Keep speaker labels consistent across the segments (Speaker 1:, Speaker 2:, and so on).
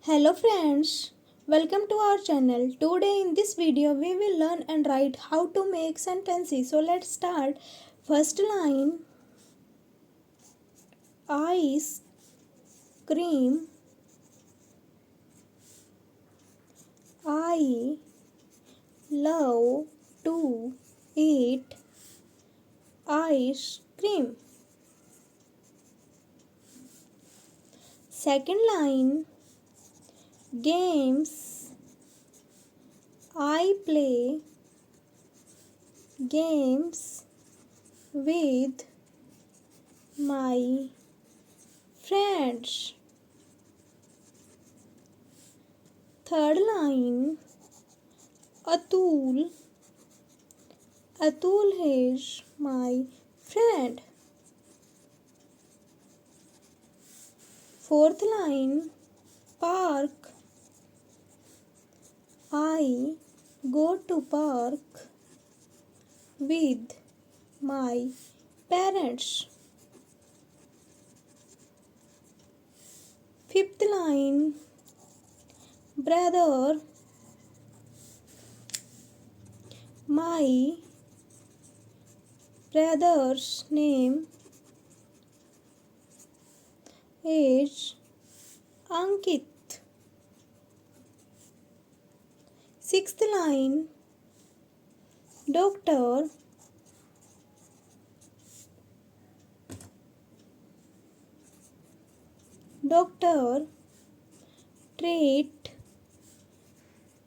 Speaker 1: Hello friends, welcome to our channel. Today in this video we will learn and write how to make sentences. So let's start. First line, ice cream. I love to eat ice cream. Second line, games. I play games with my friends. Third line, Atul. Atul is my friend. Fourth line, park. I go to park with my parents. Fifth line, brother. My brother's name is Ankit. Sixth line, doctor. Doctor treat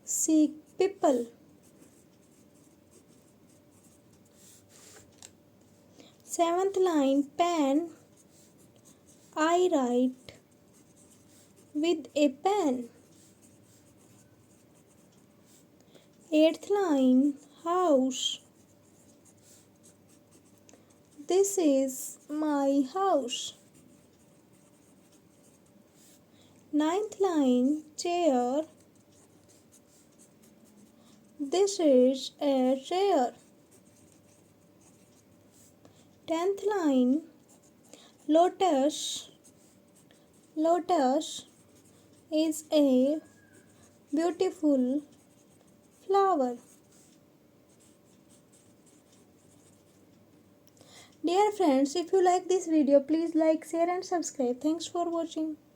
Speaker 1: sick people. Seventh line, pen. I write with a pen. Eighth line, house. This is my house. Ninth line, chair. This is a chair. 10th line, lotus. Lotus is a beautiful flower. Dear friends, if you like this video, please like, share and subscribe. Thanks for watching.